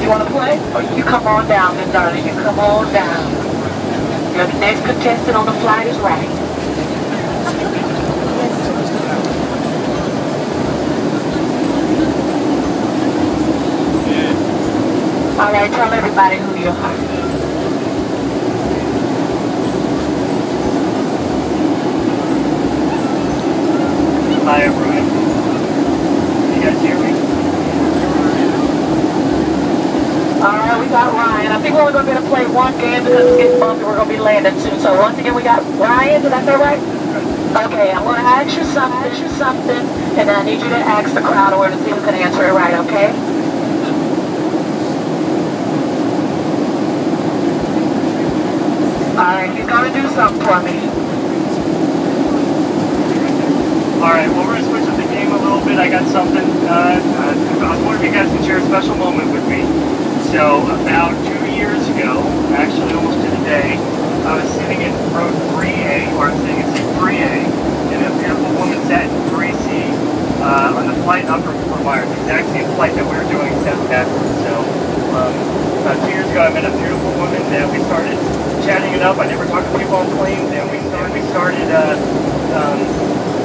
You want to play? Or you come on down, then, darling. You come on down. Your next contestant on the flight is right. All right, tell everybody who you are. Hi, everyone. You guys hear me? Alright, we got Ryan. I think we're only going to be able to play one game because it's getting bumped and we're going to be landing soon. So once again, we got Ryan. Did I say right? Okay, I'm going to ask you something, and I need you to ask the crowd in order to see who can answer it right, okay? Alright, he's going to do something for me. Alright, well, we're going to switch up the game a little bit. I got something. I was wondering if you guys can share a special moment with me. So, about 2 years ago, actually almost to the day, I was sitting in row 3A, or I was sitting in seat 3A, and a beautiful woman sat in 3C on the flight up from Fort Myers, the exact same flight that we were doing except backwards. So, about 2 years ago, I met a beautiful woman, and we started chatting it up. I never talked to people on planes, and we started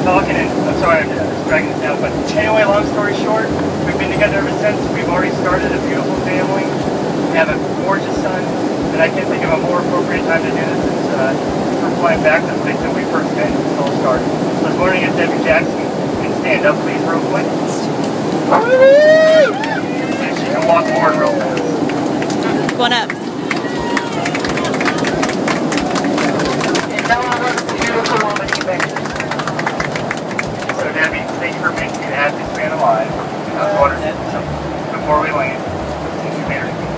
talking, and I'm sorry, I'm just dragging this out, but anyway, long story short, we've been together ever since. We've already started a beautiful family. We have a gorgeous son, and I can't think of a more appropriate time to do this since we're flying back to the place that we first met and all started. So I was wondering if Deb Jackson can stand up, please, real quick. And she can walk forward real fast. One up. And no one was a beautiful woman either. So Debbie, thank you for making me the happiest man alive. I was wondering before we land, since you married me.